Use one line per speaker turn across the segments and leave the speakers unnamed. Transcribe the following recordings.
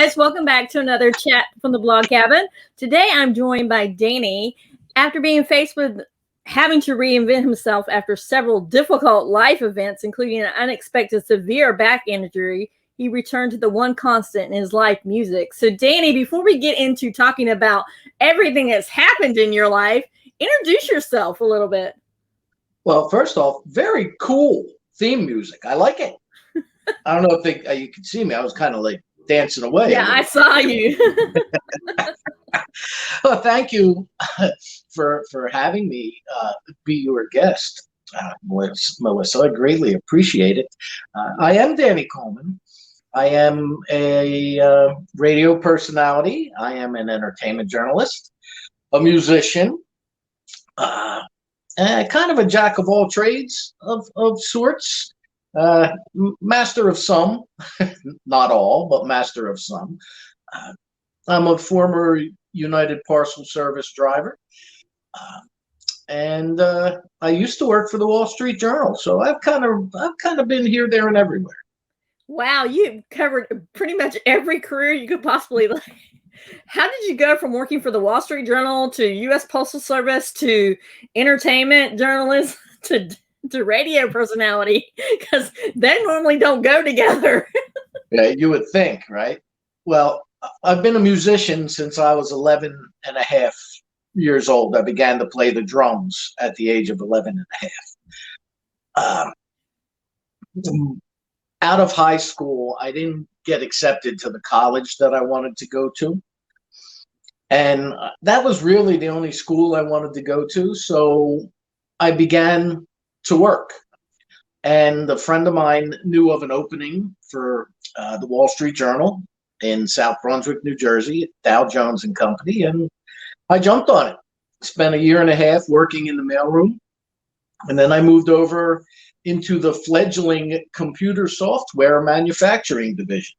guys, welcome back to another chat from the blog cabin. Today I'm joined by Danny. After being faced with having to reinvent himself after several difficult life events, including an unexpected severe back injury, he returned to the one constant in his life, music. So Danny, before we get into talking about everything that's happened in your life, introduce yourself a little bit.
Well, first off, very cool theme music. I like it. I don't know if you can see me. I was kind of like dancing away.
Yeah, I saw you.
Well, thank you for having me be your guest, Melissa. I greatly appreciate it. I am Danny Coleman. I am a radio personality. I am an entertainment journalist, a musician, kind of a jack of all trades of sorts. Master of some, not all, but master of some. I'm a former United Parcel Service driver, and I used to work for the Wall Street Journal. So I've kind of been here, there, and everywhere.
Wow, you covered pretty much every career you could possibly like. How did you go from working for the Wall Street Journal to U.S. Postal Service to entertainment journalist to radio personality? Because they normally don't go together.
Yeah, you would think, right? Well, I've been a musician since I was 11 and a half years old. I began to play the drums at the age of 11 and a half. Out of high school, I didn't get accepted to the college that I wanted to go to. And that was really the only school I wanted to go to. So I began to work. And a friend of mine knew of an opening for the Wall Street Journal in South Brunswick, New Jersey, Dow Jones and Company. And I jumped on it. Spent a year and a half working in the mailroom. And then I moved over into the fledgling computer software manufacturing division.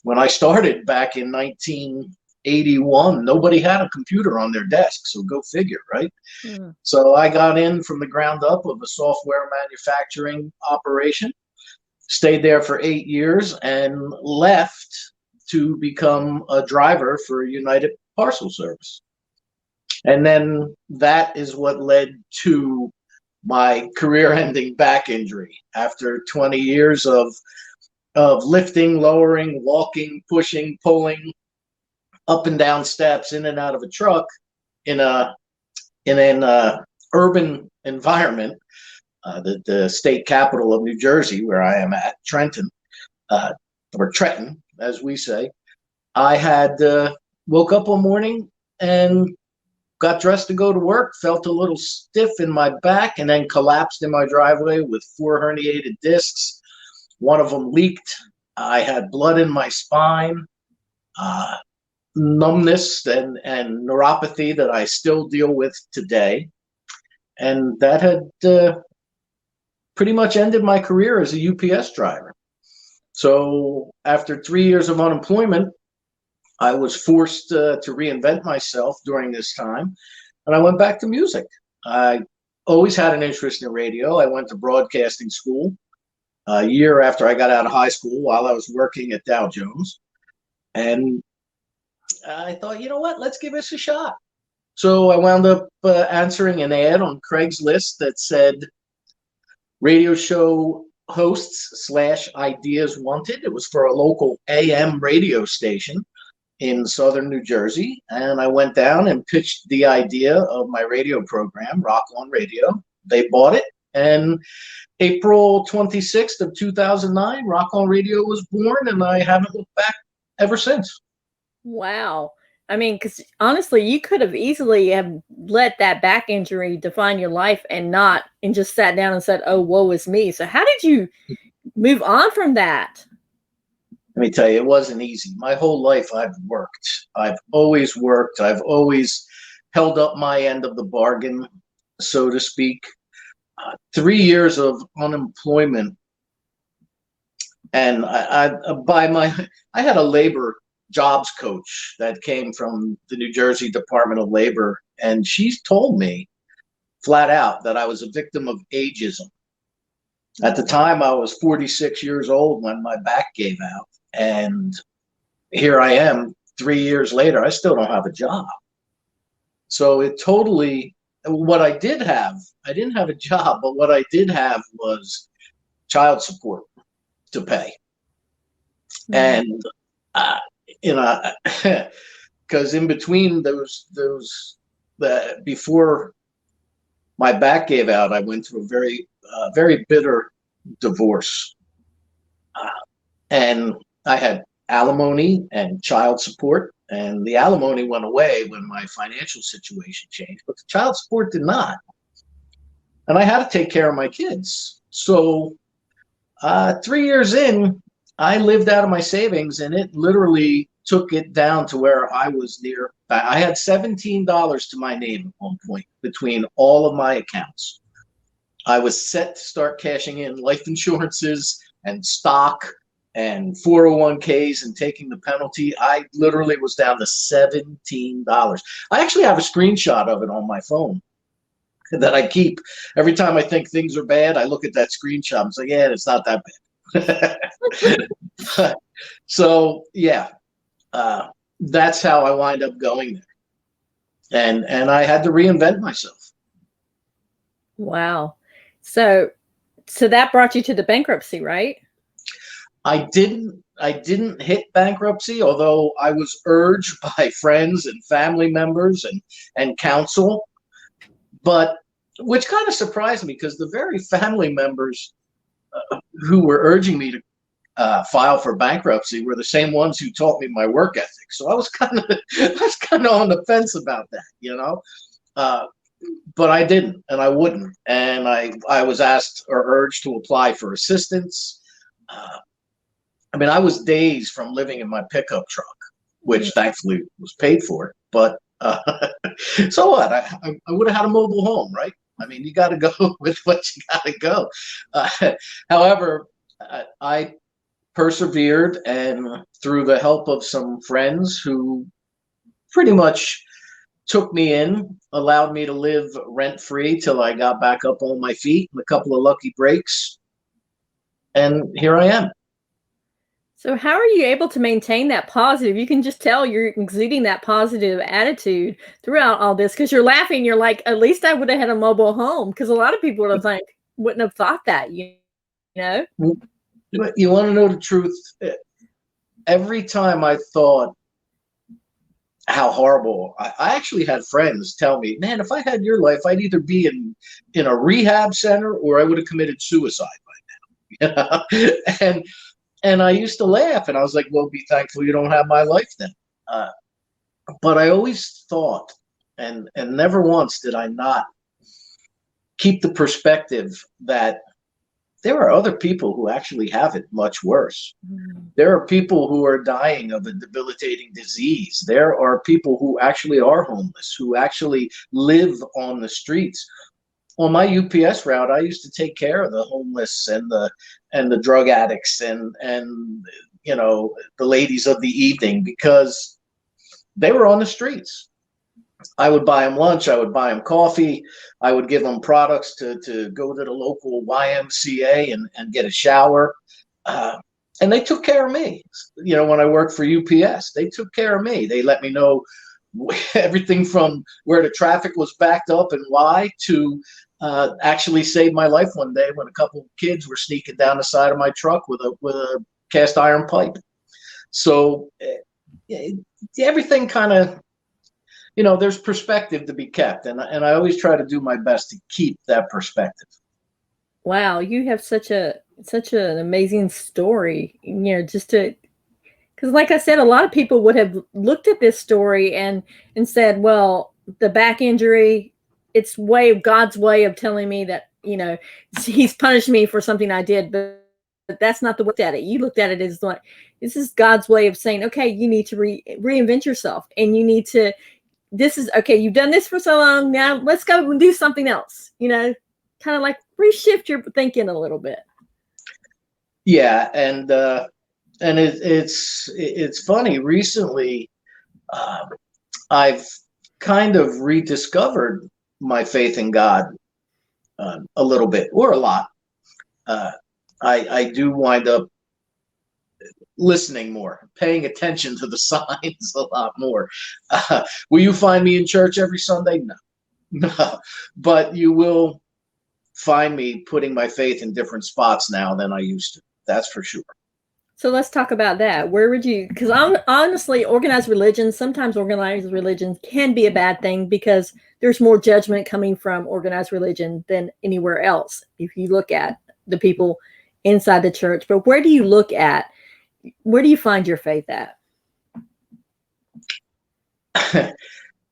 When I started back in 1981, nobody had a computer on their desk, so go figure, right? Mm. So I got in from the ground up of a software manufacturing operation, stayed there for 8 years, and left to become a driver for United Parcel Service. And then that is what led to my career-ending back injury. After 20 years of lifting, lowering, walking, pushing, pulling, up and down steps, in and out of a truck, in an urban environment, the state capital of New Jersey, where I am at, Trenton, or Trenton, as we say. I had woke up one morning and got dressed to go to work, felt a little stiff in my back, and then collapsed in my driveway with 4 herniated discs. One of them leaked. I had blood in my spine, numbness and neuropathy that I still deal with today. And that had pretty much ended my career as a UPS driver. So after 3 years of unemployment, I was forced to reinvent myself during this time, and I went back to music. I always had an interest in radio. I went to broadcasting school a year after I got out of high school while I was working at Dow Jones. And I thought, you know what, let's give this a shot. So I wound up answering an ad on Craigslist that said radio show hosts / ideas wanted. It was for a local AM radio station in southern New Jersey, and I went down and pitched the idea of my radio program, Rock On Radio. They bought it, and April 26th of 2009, Rock On Radio was born, and I haven't looked back ever since.
Wow. I mean, because honestly, you could have easily have let that back injury define your life and just sat down and said, oh, woe is me. So how did you move on from that?
Let me tell you, it wasn't easy. My whole life I've worked. I've always worked. I've always held up my end of the bargain, so to speak. 3 years of unemployment. And I had a labor jobs coach that came from the New Jersey Department of Labor. And she told me flat out that I was a victim of ageism. At the time, I was 46 years old when my back gave out. And here I am 3 years later, I still don't have a job. So it totally, what I did have, I didn't have a job, but what I did have was child support to pay. Mm-hmm. And, you know, because in between before my back gave out, I went through a very bitter divorce. And I had alimony and child support, and the alimony went away when my financial situation changed, but the child support did not. And I had to take care of my kids. So 3 years in, I lived out of my savings, and it literally took it down to where I was near. I had $17 to my name at one point between all of my accounts. I was set to start cashing in life insurances and stock and 401ks and taking the penalty. I literally was down to $17. I actually have a screenshot of it on my phone that I keep. Every time I think things are bad, I look at that screenshot and say, yeah, it's not that bad. So yeah, that's how I wind up going there. And I had to reinvent myself.
Wow. So that brought you to the bankruptcy, right?
I didn't hit bankruptcy, although I was urged by friends and family members and counsel, but which kind of surprised me, because the very family members who were urging me to file for bankruptcy were the same ones who taught me my work ethic. So I was kind of on the fence about that, you know. But I didn't, and I wouldn't, and I was asked or urged to apply for assistance. I mean, I was days from living in my pickup truck, which thankfully was paid for. But so what? I would have had a mobile home, right? I mean, you got to go with what you got to go. However, I persevered, and through the help of some friends who pretty much took me in, allowed me to live rent-free till I got back up on my feet, and a couple of lucky breaks, and here I am.
So how are you able to maintain that positive? You can just tell you're exuding that positive attitude throughout all this, because you're laughing. You're like, at least I would have had a mobile home, because a lot of people wouldn't have thought that, you know?
You want to know the truth? Every time I thought how horrible, I actually had friends tell me, man, if I had your life, I'd either be in a rehab center or I would have committed suicide by now. You know? And I used to laugh, and I was like, well, be thankful you don't have my life then. But I always thought, and never once did I not keep the perspective that there are other people who actually have it much worse. There are people who are dying of a debilitating disease. There are people who actually are homeless, who actually live on the streets. On my UPS route, I used to take care of the homeless and the drug addicts and you know, the ladies of the evening, because they were on the streets. I would buy them lunch. I would buy them coffee. I would give them products to go to the local YMCA and get a shower. And they took care of me. You know, when I worked for UPS, they took care of me. They let me know everything from where the traffic was backed up and why, to actually saved my life one day when a couple of kids were sneaking down the side of my truck with a cast iron pipe. So everything kind of, you know, there's perspective to be kept, and I always try to do my best to keep that perspective.
Wow, you have such an amazing story, you know, because like I said, a lot of people would have looked at this story and said, well, the back injury, it's God's way of telling me that, you know, he's punished me for something I did, but that's not the way you looked at it. You looked at it as like, this is God's way of saying, okay, you need to reinvent yourself, and you need to, this is okay. You've done this for so long. Now let's go and do something else, you know, kind of like reshift your thinking a little bit.
Yeah. And it's funny. Recently, I've kind of rediscovered my faith in God a little bit, or a lot. I do wind up listening more, paying attention to the signs a lot more. Will you find me in church every Sunday? No. No. But you will find me putting my faith in different spots now than I used to. That's for sure.
So let's talk about that. Where would you, because honestly, sometimes organized religion can be a bad thing because there's more judgment coming from organized religion than anywhere else. If you look at the people inside the church, but where do you find your faith at?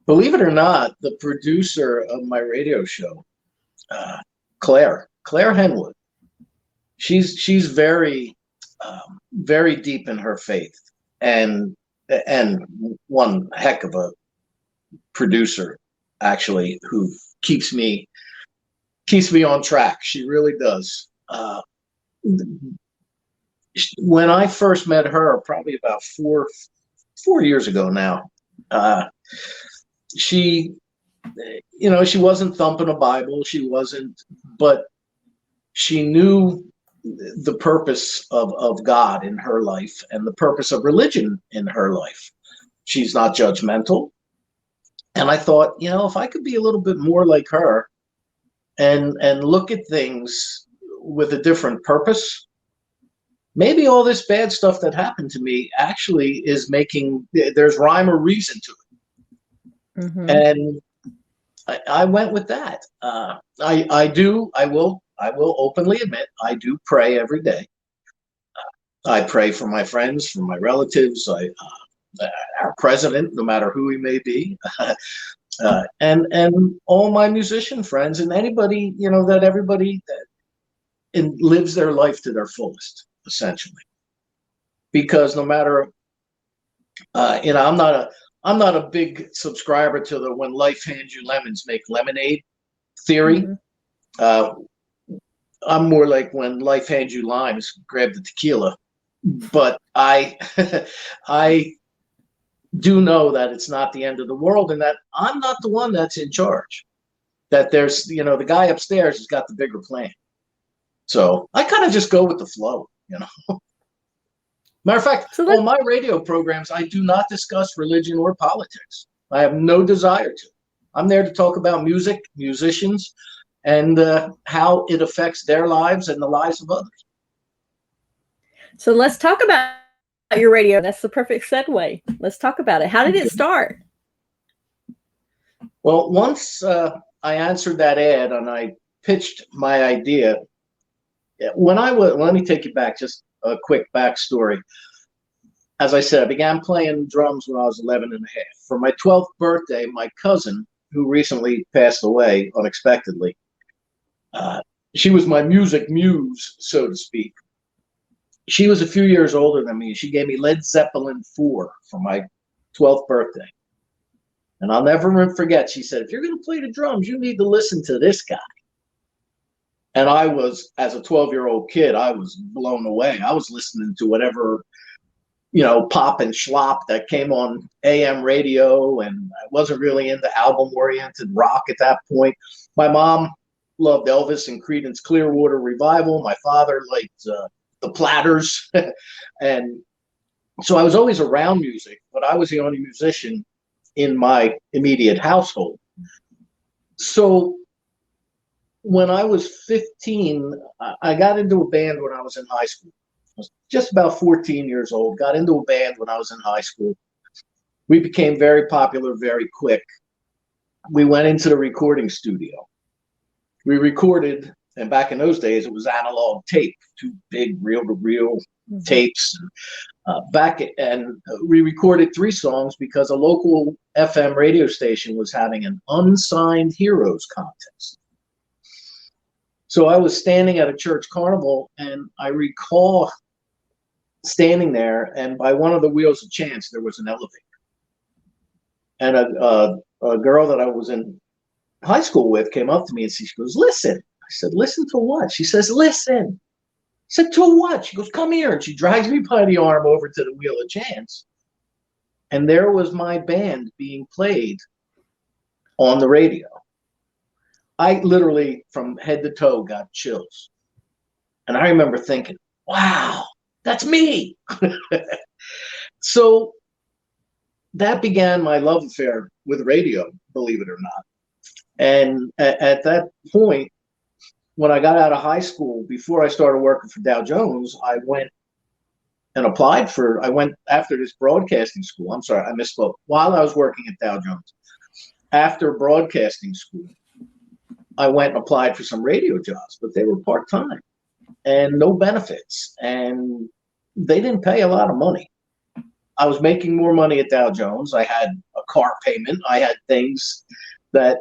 Believe it or not, the producer of my radio show, Claire Henwood, she's very very deep in her faith, and one heck of a producer, actually, who keeps me on track. She really does. When I first met her, probably about four years ago now, she wasn't thumping a Bible. She wasn't, but she knew the purpose of God in her life and the purpose of religion in her life. She's not judgmental. And I thought, if I could be a little bit more like her and look at things with a different purpose, maybe all this bad stuff that happened to me actually is there's rhyme or reason to it. Mm-hmm. And I went with that. I will openly admit, I do pray every day. I pray for my friends, for my relatives, our president, no matter who he may be, and all my musician friends, and anybody, that everybody that lives their life to their fullest, essentially. Because no matter, I'm not a big subscriber to the when life hands you lemons, make lemonade theory. Mm-hmm. I'm more like when life hands you limes, grab the tequila. But I do know that it's not the end of the world, and that I'm not the one that's in charge. That there's, the guy upstairs has got the bigger plan. So I kind of just go with the flow, Matter of fact, on my radio programs, I do not discuss religion or politics. I have no desire to. I'm there to talk about music, musicians, and how it affects their lives and the lives of others.
So let's talk about your radio. That's the perfect segue. Let's talk about it. How did it start?
Well, once I answered that ad and I pitched my idea, let me take you back, just a quick backstory. As I said, I began playing drums when I was 11 and a half. For my 12th birthday, my cousin, who recently passed away unexpectedly, she was my music muse, so to speak. She was a few years older than me. She gave me Led Zeppelin 4 for my 12th birthday. And I'll never forget, she said, if you're going to play the drums, you need to listen to this guy. And I was, as a 12-year-old kid, I was blown away. I was listening to whatever, pop and schlop that came on AM radio, and I wasn't really into album-oriented rock at that point. My mom loved Elvis and Creedence Clearwater Revival. My father liked the Platters. And so I was always around music, but I was the only musician in my immediate household. So when I was 15, I got into a band when I was in high school. I was just about 14 years old, got into a band when I was in high school. We became very popular very quick. We went into the recording studio. We recorded, and back in those days, it was analog tape, 2 big reel-to-reel tapes. We recorded 3 songs because a local FM radio station was having an unsigned heroes contest. So I was standing at a church carnival, and I recall standing there, and by one of the wheels of chance, there was an elevator. And a girl that I was in high school with came up to me and she goes, listen. I said, listen to what? She says, listen. I said, to what? She goes, come here. And she drags me by the arm over to the wheel of chance. And there was my band being played on the radio. I literally, from head to toe, got chills. And I remember thinking, wow, That's me. So that began my love affair with radio, believe it or not. And at that point, when I got out of high school, before I started working for Dow Jones, I went and I went after this broadcasting school. I'm sorry, I misspoke. While I was working at Dow Jones, after broadcasting school, I went and applied for some radio jobs, but they were part-time and no benefits. And they didn't pay a lot of money. I was making more money at Dow Jones. I had a car payment. I had things that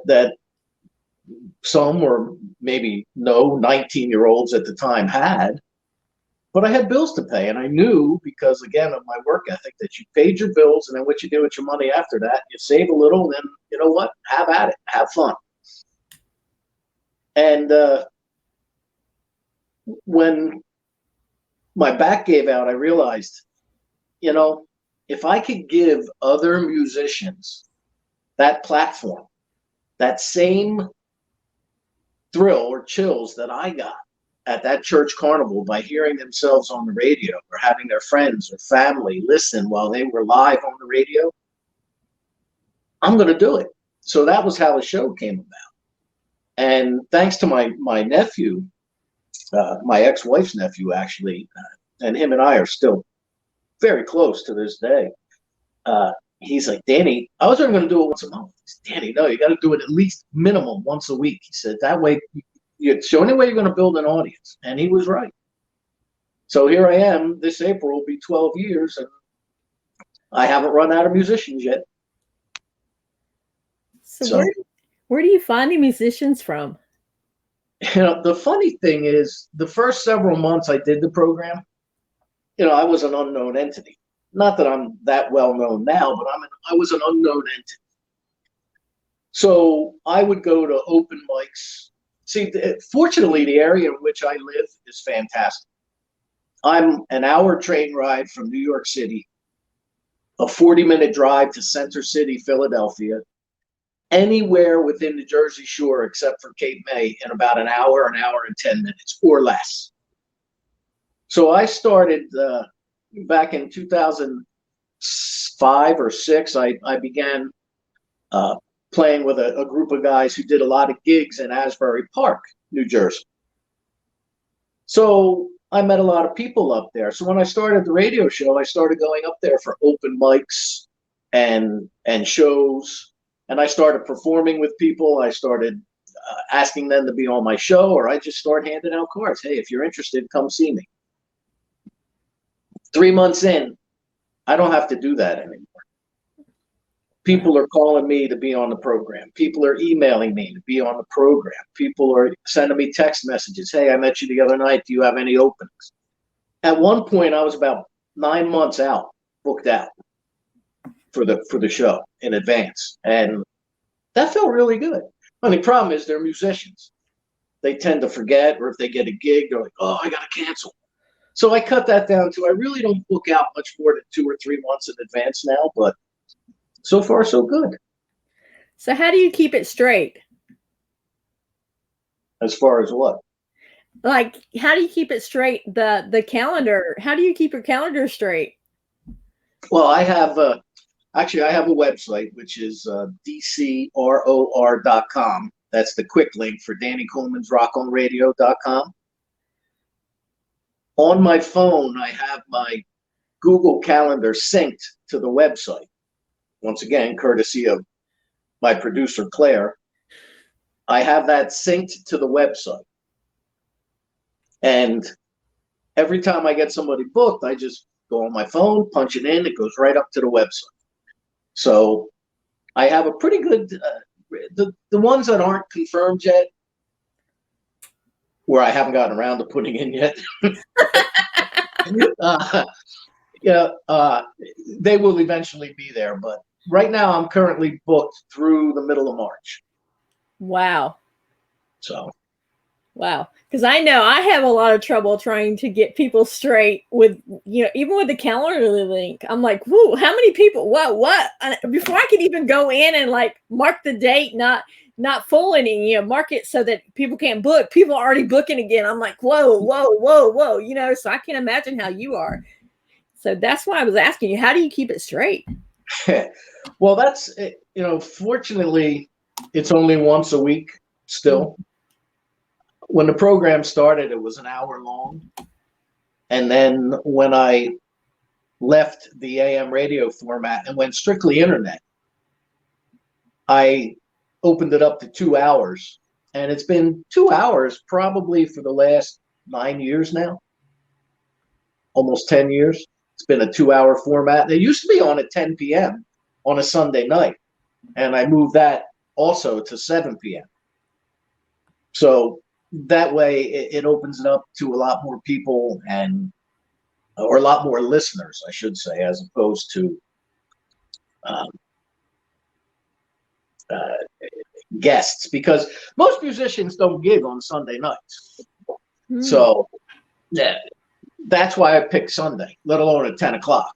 some or maybe no 19-year-olds at the time had, but I had bills to pay. And I knew, because again of my work ethic, that you paid your bills, and then what you do with your money after that, you save a little, then you know what? Have at it. Have fun. And when my back gave out, I realized, you know, if I could give other musicians that platform, that same thrill or chills that I got at that church carnival by hearing themselves on the radio or having their friends or family listen while they were live on the radio, I'm going to do it. So that was how the show came about. And thanks to my nephew, my ex-wife's nephew, actually, and him and I are still very close to this day. He's like, Danny, I was only going to do it once a month. Said, Danny, no, you got to do it at least minimum once a week. He said, that way, it's the only way you're going to build an audience. And he was right. So here I am. This April will be 12 years, and I haven't run out of musicians yet.
So where do you find the musicians from?
You know, the funny thing is, the first several months I did the program, you know, I was an unknown entity. Not that I'm that well known now, but I was an unknown entity. So I would go to open mics. See, fortunately, the area in which I live is fantastic. I'm an hour train ride from New York City, a 40-minute drive to Center City, Philadelphia, anywhere within the Jersey Shore except for Cape May in about an hour and 10 minutes or less. So I started back in 2005 or 6. I began playing with a group of guys who did a lot of gigs in Asbury Park, New Jersey. So I met a lot of people up there. So when I started the radio show, I started going up there for open mics and shows. And I started performing with people. I started asking them to be on my show, or I just started handing out cards. Hey, if you're interested, come see me. 3 months in, I don't have to do that anymore. People are calling me to be on the program. People are emailing me to be on the program. People are sending me text messages. Hey, I met you the other night. Do you have any openings? At one point, I was about 9 months out, booked out for the show in advance. And that felt really good. The only problem is they're musicians. They tend to forget, or if they get a gig, they're like, oh, I got to cancel. So I cut that down to, I really don't book out much more than 2 or 3 months in advance now, but so far so good.
So how do you keep it straight?
As far as what?
Like, how do you keep it straight? The calendar. How do you keep your calendar straight?
Well, I have a website, which is dcror.com. That's the quick link for Danny Coleman's rockonradio.com. On my phone, I have my Google Calendar synced to the website. Once again, courtesy of my producer, Claire. I have that synced to the website. And every time I get somebody booked, I just go on my phone, punch it in, it goes right up to the website. So I have a pretty good, the ones that aren't confirmed yet, where I haven't gotten around to putting in yet, they will eventually be there. But right now, I'm currently booked through the middle of March.
Wow.
So.
Wow. Because I know I have a lot of trouble trying to get people straight with, even with the calendar link. I'm like, whoo, how many people? What? Before I can even go in and like mark the date, not not full any, market so that people can't book. People are already booking again. I'm like, whoa, whoa, whoa, whoa, so I can't imagine how you are. So that's why I was asking you, how do you keep it straight?
Well, that's, fortunately, it's only once a week still. When the program started, it was an hour long. And then when I left the AM radio format and went strictly internet, I opened it up to 2 hours. And it's been 2 hours probably for the last 9 years now, almost 10 years. It's been a 2-hour format. It used to be on at 10 p.m. on a Sunday night. And I moved that also to 7 p.m. So that way it opens it up to a lot more people or a lot more listeners, I should say, as opposed to guests, because most musicians don't gig on Sunday nights. So yeah, that's why I picked Sunday, let alone at 10 o'clock.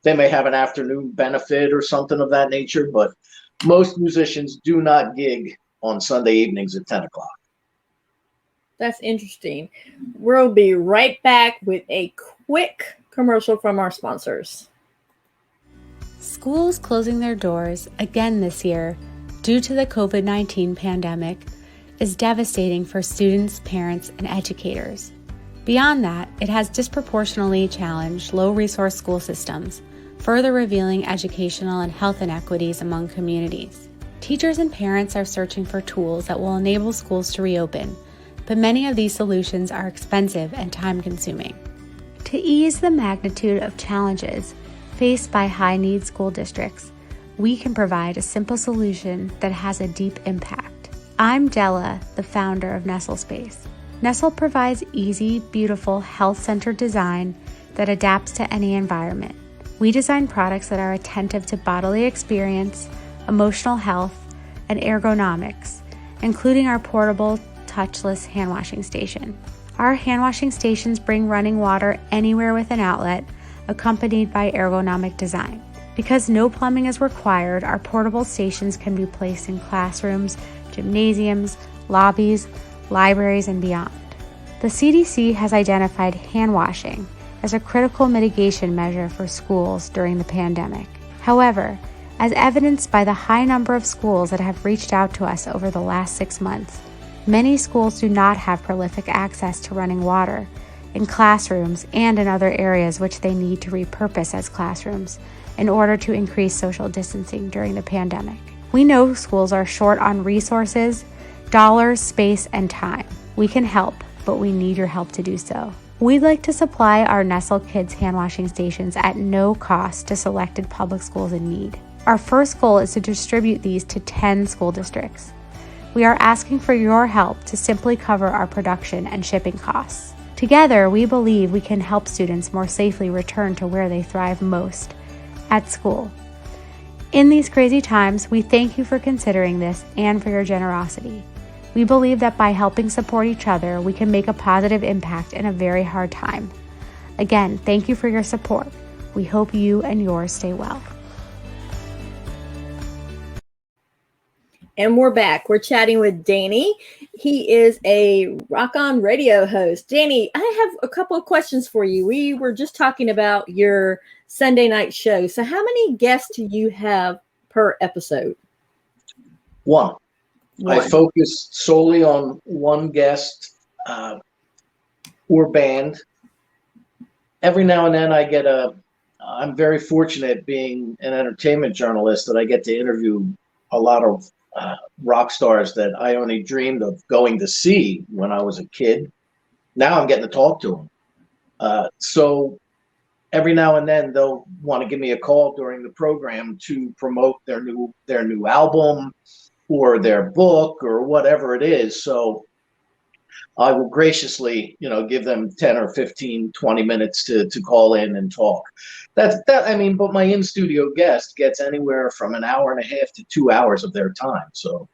They may have an afternoon benefit or something of that nature, but most musicians do not gig on Sunday evenings at 10 o'clock.
That's interesting. We'll be right back with a quick commercial from our sponsors.
Schools closing their doors again this year due to the COVID-19 pandemic is devastating for students, parents, and educators. Beyond that, it has disproportionately challenged low-resource school systems, further revealing educational and health inequities among communities. Teachers and parents are searching for tools that will enable schools to reopen, but many of these solutions are expensive and time-consuming. To ease the magnitude of challenges faced by high-need school districts, we can provide a simple solution that has a deep impact. I'm Della, the founder of Nestle Space. Nestle provides easy, beautiful, health-centered design that adapts to any environment. We design products that are attentive to bodily experience, emotional health, and ergonomics, including our portable, touchless hand washing station. Our hand washing stations bring running water anywhere with an outlet, accompanied by ergonomic design. Because no plumbing is required, our portable stations can be placed in classrooms, gymnasiums, lobbies, libraries, and beyond. The CDC has identified hand washing as a critical mitigation measure for schools during the pandemic. However, as evidenced by the high number of schools that have reached out to us over the last 6 months, many schools do not have prolific access to running water in classrooms and in other areas which they need to repurpose as classrooms in order to increase social distancing during the pandemic. We know schools are short on resources, dollars, space, and time. We can help, but we need your help to do so. We'd like to supply our Nestle Kids hand washing stations at no cost to selected public schools in need. Our first goal is to distribute these to 10 school districts. We are asking for your help to simply cover our production and shipping costs. Together, we believe we can help students more safely return to where they thrive most, at school. In these crazy times, we thank you for considering this and for your generosity. We believe that by helping support each other, we can make a positive impact in a very hard time. Again, thank you for your support. We hope you and yours stay well.
And we're back. We're chatting with Danny. He is a Rock On Radio host. Danny, I have a couple of questions for you. We were just talking about your Sunday night show. So how many guests do you have per episode?
One. I focus solely on one guest or band. Every now and then I'm very fortunate being an entertainment journalist that I get to interview a lot of rock stars that I only dreamed of going to see when I was a kid. Now I'm getting to talk to them. So every now and then they'll want to give me a call during the program to promote their new album or their book or whatever it is. So I will graciously, give them 10 or 15, 20 minutes to call in and talk. But my in-studio guest gets anywhere from an hour and a half to 2 hours of their time. So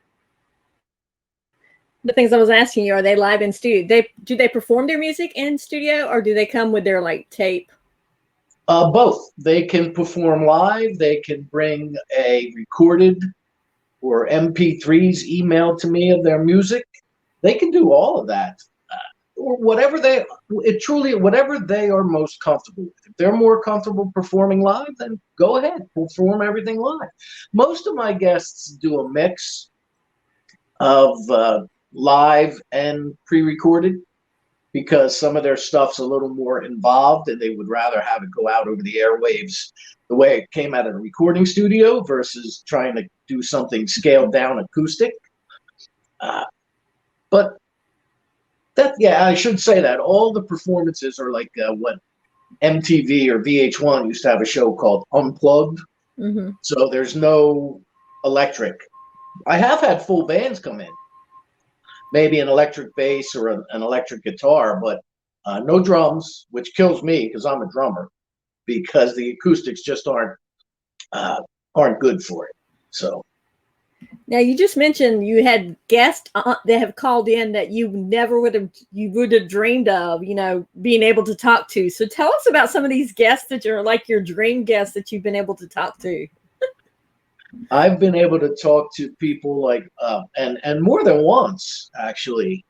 the things I was asking you, are they live in studio? Do they perform their music in studio, or do they come with their tape?
Both. They can perform live. They can bring a recorded or MP3s emailed to me of their music. They can do all of that. Or whatever whatever they are most comfortable with. If they're more comfortable performing live, then go ahead, perform everything live. Most of my guests do a mix of live and pre-recorded, because some of their stuff's a little more involved and they would rather have it go out over the airwaves the way it came out of a recording studio versus trying to do something scaled down acoustic. But I should say that all the performances are like what MTV or VH1 used to have a show called Unplugged.
Mm-hmm.
So there's no electric. I have had full bands come in, maybe an electric bass or an electric guitar, but no drums, which kills me because I'm a drummer, because the acoustics just aren't good for it. So.
Now, you just mentioned you had guests that have called in that you would have dreamed of, being able to talk to. So tell us about some of these guests that are like your dream guests that you've been able to talk to.
I've been able to talk to people like, and more than once, actually,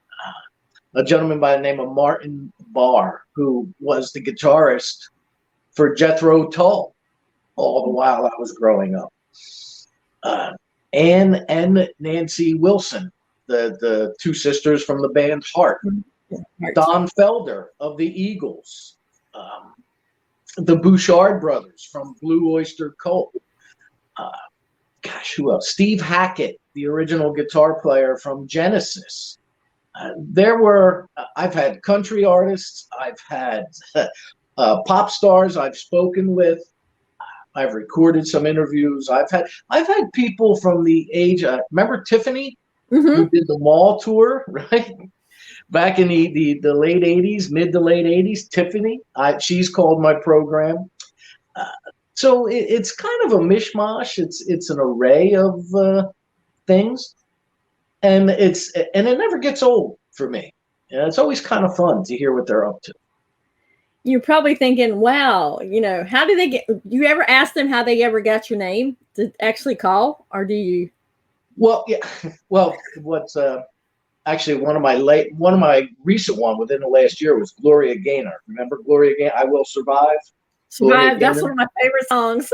a gentleman by the name of Martin Barr, who was the guitarist for Jethro Tull all the while I was growing up. Anne and Nancy Wilson, the two sisters from the band Heart. Don Felder of the Eagles. The Bouchard brothers from Blue Oyster Cult. Who else? Steve Hackett, the original guitar player from Genesis. I've had country artists. I've had pop stars I've spoken with. I've recorded some interviews. I've had people from the age. Remember Tiffany, who did the mall tour, right? Back in the late 80s, mid to late 80s, Tiffany. She's called my program. So it's kind of a mishmash. It's an array of things, and it never gets old for me. And it's always kind of fun to hear what they're up to.
You're probably thinking, wow, how do they get, do you ever ask them how they ever got your name to actually call, or do you?
Well, yeah. Well, what's actually one of my recent one within the last year was Gloria Gaynor. Remember Gloria Gaynor? I Will Survive.
Survive. That's one of my favorite songs.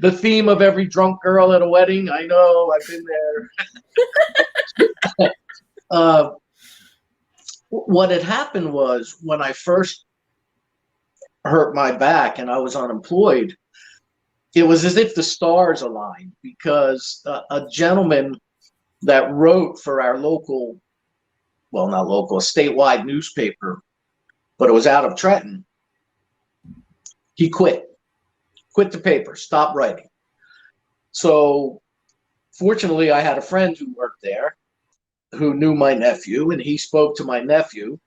The theme of every drunk girl at a wedding. I know, I've been there. What had happened was, when I first hurt my back and I was unemployed, it was as if the stars aligned, because a gentleman that wrote for our local, well, not local, a statewide newspaper, but it was out of Trenton, he quit the paper, stopped writing. So fortunately, I had a friend who worked there who knew my nephew, and he spoke to my nephew and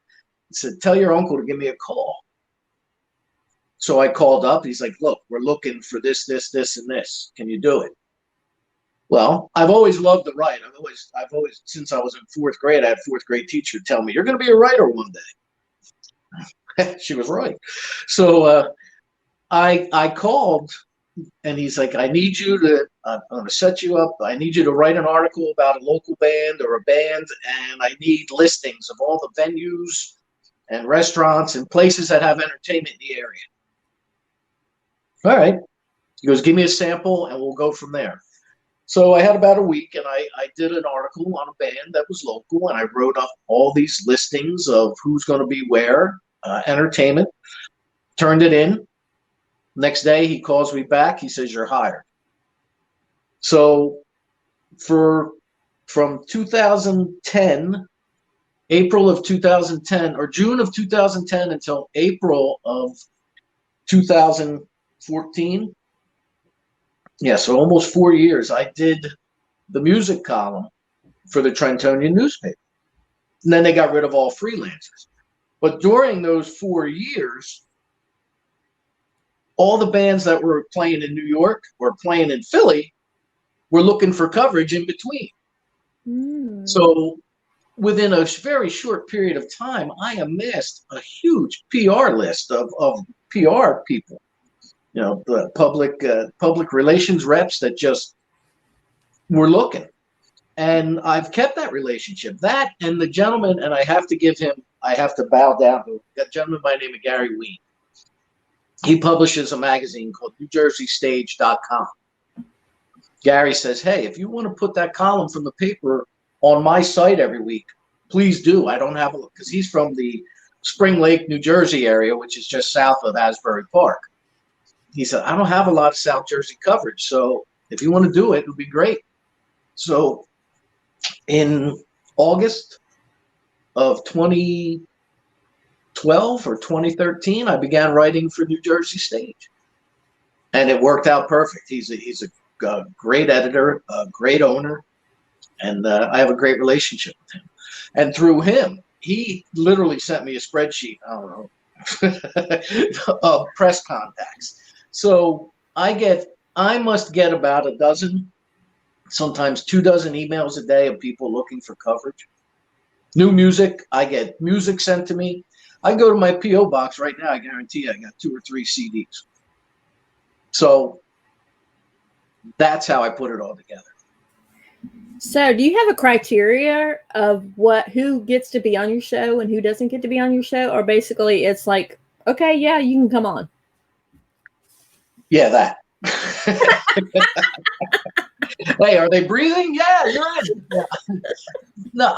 said, "Tell your uncle to give me a call." So I called up. He's like, "Look, we're looking for this, this, this, and this. Can you do it?" Well, I've always loved to write. I've always, since I was in fourth grade, I had a fourth grade teacher tell me, "You're going to be a writer one day." She was right. So I called, and he's like, "I need you to, I'm going to set you up. I need you to write an article about a local band or a band, and I need listings of all the venues and restaurants and places that have entertainment in the area." All right. He goes, "Give me a sample and we'll go from there." So I had about a week, and I did an article on a band that was local, and I wrote up all these listings of who's going to be where, entertainment, turned it in. Next day, he calls me back. He says, "You're hired." So from 2010, April of 2010, or June of 2010 until April of 2014, yeah, so almost 4 years, I did the music column for the Trentonian newspaper. And then they got rid of all freelancers. But during those 4 years, all the bands that were playing in New York or playing in Philly were looking for coverage in between. So within a very short period of time, I amassed a huge PR list of PR people, the public relations reps that just we're looking. And I've kept that relationship. That and the gentleman, and I have to bow down to that gentleman by the name of Gary Ween. He publishes a magazine called NewJerseyStage.com. Gary says, hey, if you want to put that column from the paper on my site every week, please do. I don't have a look, because he's from the Spring Lake, New Jersey area, which is just south of Asbury Park. He said, I don't have a lot of South Jersey coverage, so if you want to do it, it would be great. So in August of 2012 or 2013, I began writing for New Jersey Stage, and it worked out perfect. He's a great editor, a great owner, and I have a great relationship with him. And through him, he literally sent me a spreadsheet, I don't know, of press contacts. So I must get about a dozen, sometimes 24 emails a day of people looking for coverage. New music, I get music sent to me. I go to my P.O. box right now, I guarantee you I got 2 or 3 CDs. So that's how I put it all together.
So do you have a criteria of who gets to be on your show and who doesn't get to be on your show? Or basically it's like, okay, yeah, you can come on.
Yeah, that. Hey, are they breathing? Yeah, you're in. Yeah. No,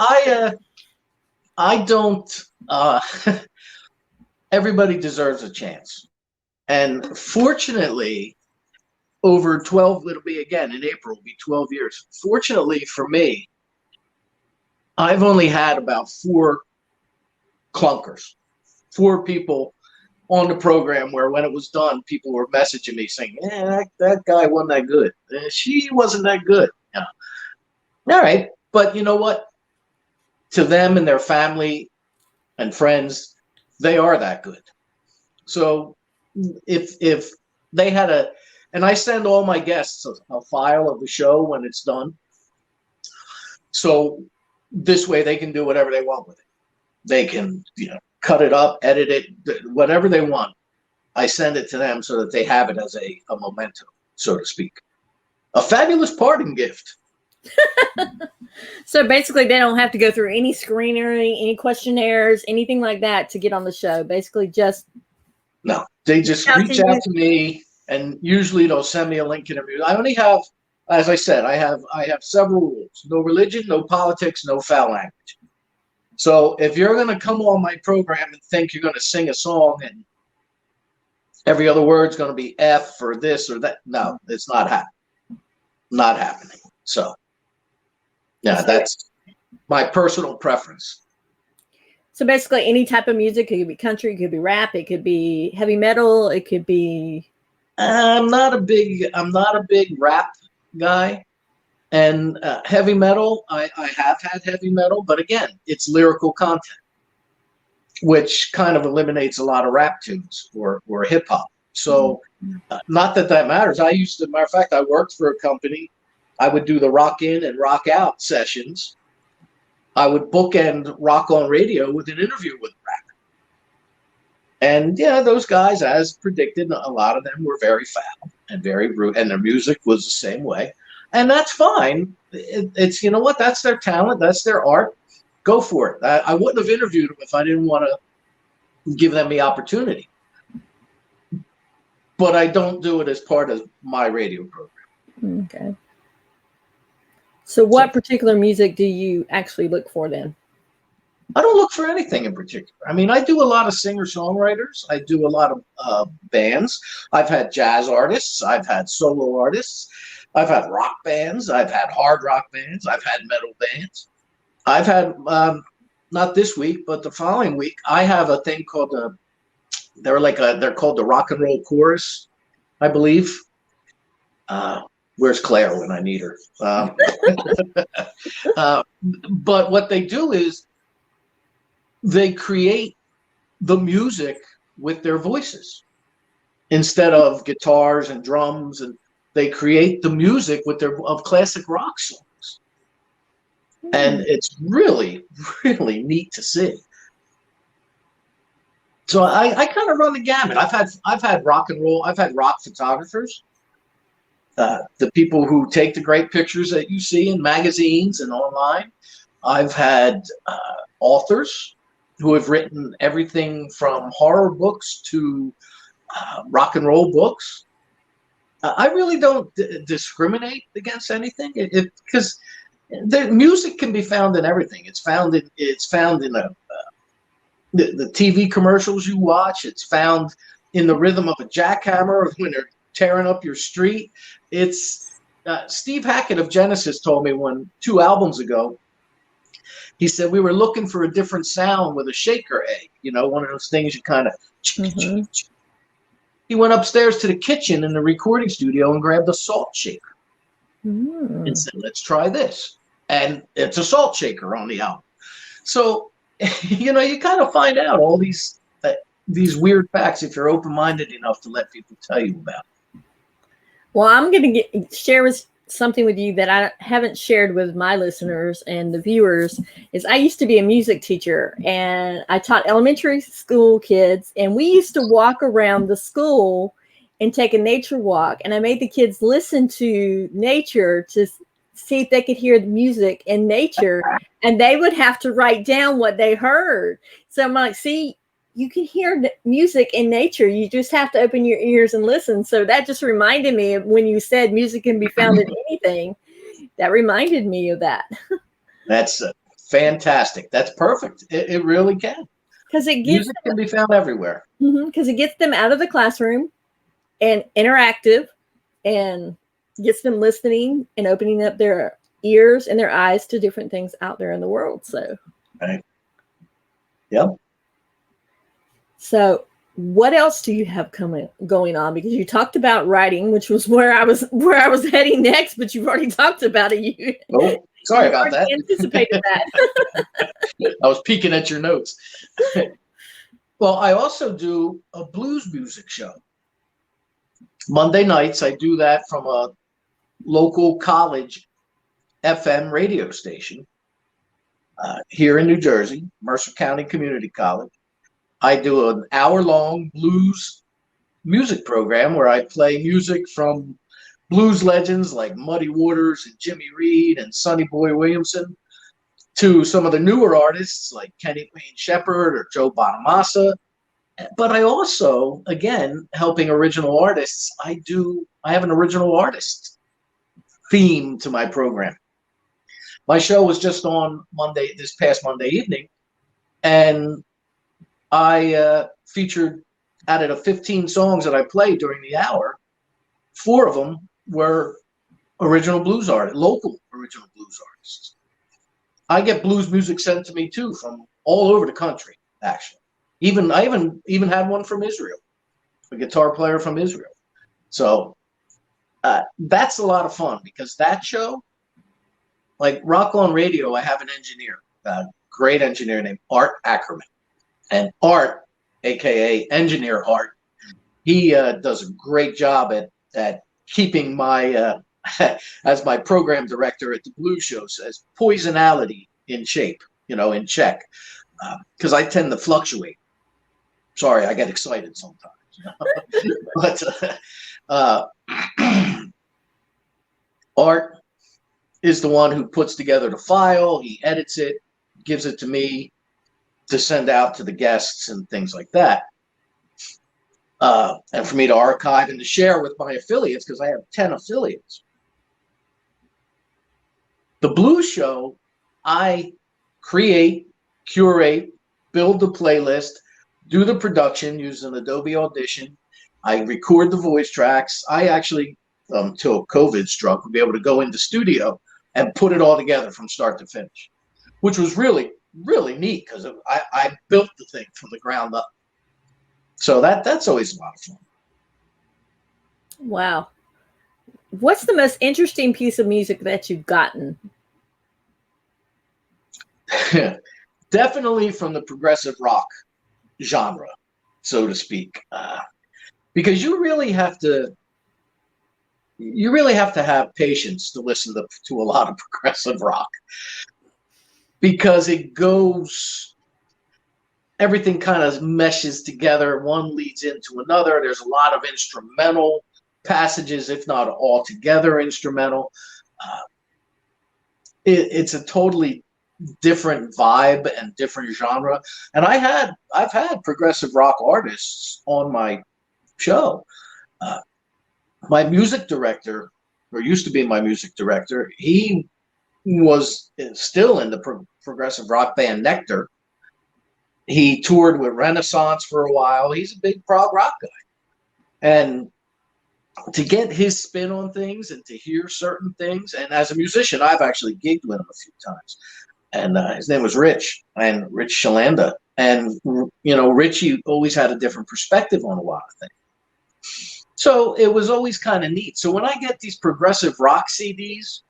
I don't. Everybody deserves a chance, and fortunately, over 12, it'll be again in April, it'll be 12 years. Fortunately for me, I've only had about 4 clunkers, 4 people on the program where when it was done, people were messaging me saying, that guy wasn't that good. She wasn't that good. Yeah. All right. But you know what? To them and their family and friends, they are that good. So if they had and I send all my guests a file of the show when it's done. So this way they can do whatever they want with it. They can, cut it up, edit it, whatever they want. I send it to them so that they have it as a memento, so to speak. A fabulous parting gift.
So basically they don't have to go through any screening, any questionnaires, anything like that to get on the show. Basically just.
No, they just reach out to me, and usually they'll send me a link in a music. I only have, as I said, I have several rules. No religion, no politics, no foul language. So if you're going to come on my program and think you're going to sing a song and every other word's going to be F or this or that, no, it's not happening. Not happening. So, yeah, that's my personal preference.
So basically any type of music, it could be country, it could be rap, it could be heavy metal, it could be.
I'm not a big rap guy. And heavy metal, I have had heavy metal, but again, it's lyrical content, which kind of eliminates a lot of rap tunes or hip hop. So not that matters. Matter of fact, I worked for a company. I would do the rock in and rock out sessions. I would bookend rock on radio with an interview with a rapper. And yeah, those guys, as predicted, a lot of them were very foul and very rude, and their music was the same way. And that's fine. It's, you know what? That's their talent. That's their art. Go for it. I wouldn't have interviewed them if I didn't want to give them the opportunity. But I don't do it as part of my radio program.
Okay. So what particular music do you actually look for then?
I don't look for anything in particular. I mean, I do a lot of singer-songwriters. I do a lot of bands. I've had jazz artists. I've had solo artists. I've had rock bands. I've had hard rock bands. I've had metal bands. I've had, not this week, but the following week, I have a thing called they're called the Rock and Roll Chorus, I believe. Where's Claire when I need her? But what they do is they create the music with their voices instead of guitars and drums, and they create the music of classic rock songs. And it's really, really neat to see. So I kind of run the gamut. I've had rock and roll. I've had rock photographers. the people who take the great pictures that you see in magazines and online. I've had authors who have written everything from horror books to rock and roll books. I really don't discriminate against anything, because the music can be found in everything. It's found in the TV commercials you watch. It's found in the rhythm of a jackhammer when they're tearing up your street. It's Steve Hackett of Genesis told me 2 albums ago. He said we were looking for a different sound with a shaker egg, one of those things you kind of. Mm-hmm. He went upstairs to the kitchen in the recording studio and grabbed a salt shaker and said, "Let's try this." And it's a salt shaker on the album. So, you kind of find out all these weird facts if you're open-minded enough to let people tell you about it.
Well, I'm going to share something with you that I haven't shared with my listeners and the viewers. Is I used to be a music teacher, and I taught elementary school kids, and we used to walk around the school and take a nature walk, and I made the kids listen to nature to see if they could hear the music in nature, and they would have to write down what they heard. So I'm like, see, you can hear music in nature. You just have to open your ears and listen. So that just reminded me of when you said music can be found in anything. That reminded me of that.
That's fantastic. That's perfect. It really can.
Because
music can be found everywhere.
Because it gets them out of the classroom and interactive, and gets them listening and opening up their ears and their eyes to different things out there in the world. So,
right. Yep.
So what else do you have going on? Because you talked about writing, which was where I was heading next, but you've already talked about it.
Oh, sorry about that.
Anticipated that.
I was peeking at your notes. Well, I also do a blues music show. Monday nights, I do that from a local college FM radio station here in New Jersey, Mercer County Community College. I do an hour-long blues music program where I play music from blues legends like Muddy Waters and Jimmy Reed and Sonny Boy Williamson to some of the newer artists like Kenny Wayne Shepherd or Joe Bonamassa. But I also, again, helping original artists, I have an original artist theme to my program. My show was just on this past Monday evening, and I featured, out of the 15 songs that I played during the hour, 4 of them were original blues artists, local original blues artists. I get blues music sent to me too from all over the country, actually. I even had one from Israel, a guitar player from Israel. So that's a lot of fun, because that show, like Rock On Radio, I have an engineer, a great engineer named Art Ackerman. And Art, aka Engineer Art, he does a great job at keeping my as my program director at the Blues Show says, poisonality in shape, in check, because I tend to fluctuate. Sorry, I get excited sometimes. But Art is the one who puts together the file. He edits it, gives it to me to send out to the guests and things like that. And for me to archive and to share with my affiliates, because I have 10 affiliates. The Blues Show, I create, curate, build the playlist, do the production using Adobe Audition. I record the voice tracks. I actually, till COVID struck, would be able to go into studio and put it all together from start to finish, which was really, really neat, because I built the thing from the ground up. So that's always a lot of fun.
Wow. What's the most interesting piece of music that you've gotten?
Definitely from the progressive rock genre, so to speak, because you really have to have patience to listen to a lot of progressive rock, because everything kind of meshes together. One leads into another. There's a lot of instrumental. passages, if not altogether instrumental. It's a totally different vibe and different genre. And I've had progressive rock artists on my show. My music director, or used to be my music director, he was still in the progressive rock band Nectar. He toured with Renaissance for a while. He's a big prog rock guy. And to get his spin on things and to hear certain things, and as a musician, I've actually gigged with him a few times. And his name was Rich Shalanda. And, Richie always had a different perspective on a lot of things. So it was always kind of neat. So when I get these progressive rock CDs,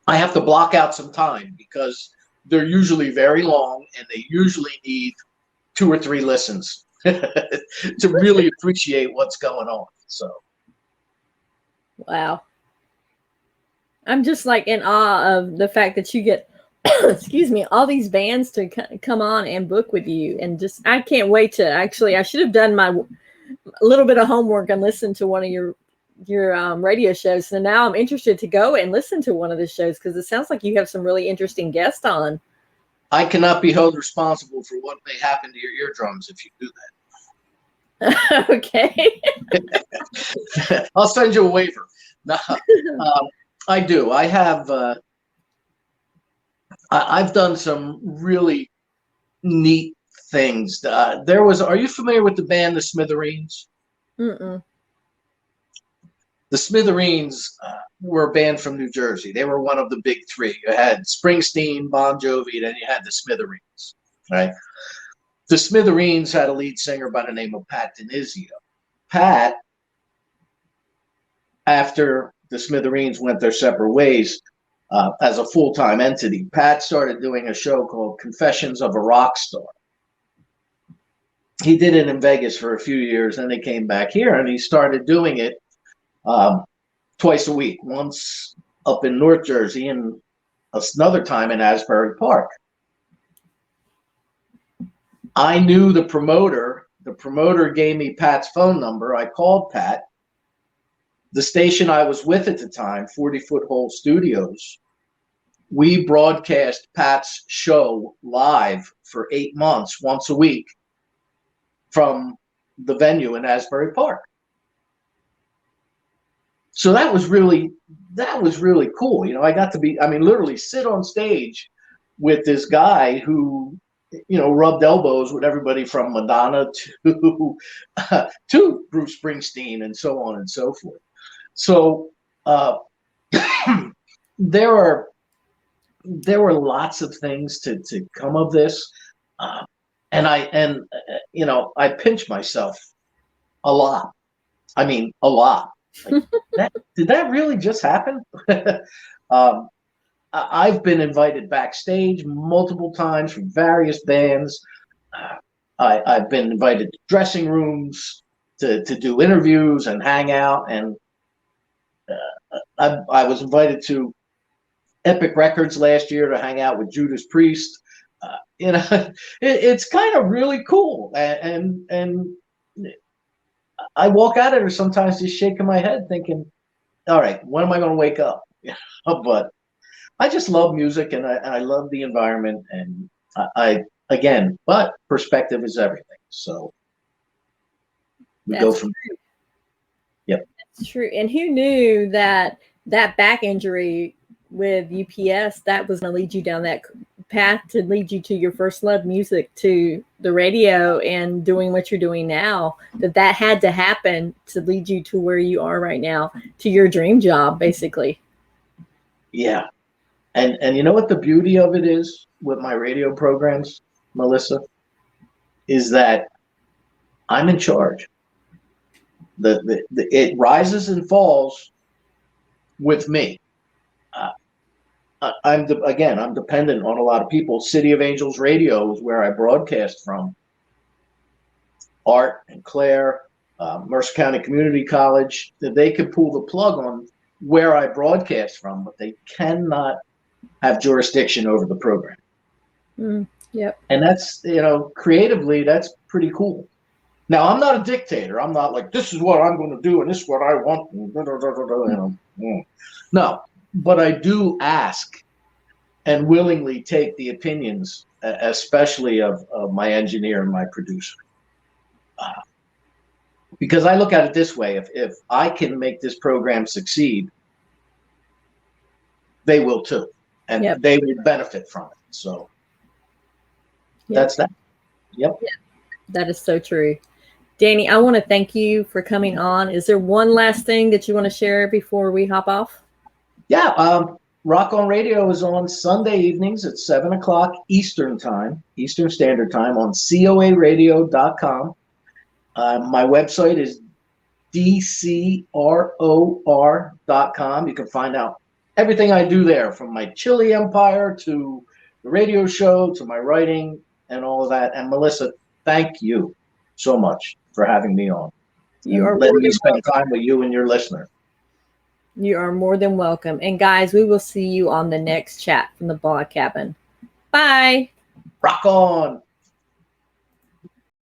I have to block out some time because they're usually very long and they usually need 2 or 3 listens to really appreciate what's going on. So,
wow. I'm just like in awe of the fact that you get, excuse me, all these bands to come on and book with you. And just, I can't wait to actually, I should have done a little bit of homework and listened to one of your radio shows. So now I'm interested to go and listen to one of the shows because it sounds like you have some really interesting guests on.
I cannot be held responsible for what may happen to your eardrums if you do that.
Okay.
I'll send you a waiver. No, I do. I have. I've done some really neat things. Are you familiar with the band The Smithereens?
Mm-mm.
The Smithereens were a band from New Jersey. They were one of the big 3. You had Springsteen, Bon Jovi, then you had the Smithereens, right? The Smithereens had a lead singer by the name of Pat Denizio. Pat, after the Smithereens went their separate ways as a full-time entity, Pat started doing a show called Confessions of a Rock Star. He did it in Vegas for a few years, and he came back here, and he started doing it twice a week, once up in North Jersey and another time in Asbury Park. I knew the promoter. The promoter gave me Pat's phone number. I called Pat. The station I was with at the time, 40 Foot Hole Studios, we broadcast Pat's show live for 8 months, once a week, from the venue in Asbury Park. So that was really cool. I got to literally sit on stage with this guy who, rubbed elbows with everybody from Madonna to Bruce Springsteen and so on and so forth. So there were lots of things to come of this, and I pinch myself a lot. I mean, a lot. Like, did that really just happen? I've been invited backstage multiple times from various bands. I've been invited to dressing rooms to do interviews and hang out. And I was invited to Epic Records last year to hang out with Judas Priest. It's kind of really cool. And I walk out of there sometimes just shaking my head thinking, all right, when am I going to wake up? But I just love music and I love the environment, and but perspective is everything. So we go from there. Yep.
That's true. And who knew that back injury with UPS, that was going to lead you down that path to lead you to your first love, music, to the radio and doing what you're doing now, that had to happen to lead you to where you are right now, to your dream job, basically.
Yeah. And you know what the beauty of it is with my radio programs, Melissa, is that I'm in charge. It rises and falls with me. I'm dependent on a lot of people. City of Angels Radio is where I broadcast from. Art and Claire, Mercer County Community College, they could pull the plug on where I broadcast from, but they cannot have jurisdiction over the program.
Yep.
And that's, creatively, that's pretty cool. Now, I'm not a dictator. I'm not like, this is what I'm going to do and this is what I want. No, but I do ask and willingly take the opinions, especially of my engineer and my producer. Because I look at it this way, if I can make this program succeed, they will too. And they will benefit from it. So that's that. Yep.
Yeah, that is so true. Danny, I want to thank you for coming on. Is there one last thing that you want to share before we hop off?
Yeah. Rock On Radio is on Sunday evenings at 7 o'clock Eastern Standard Time on coaradio.com. My website is dcror.com. You can find out everything I do there, from my chili empire to the radio show to my writing and all of that. And Melissa, thank you so much for having me on.
You are
letting me spend time with you and your listener.
You are more than welcome. And guys, we will see you on the next chat from the Blog Cabin. Bye.
Rock on.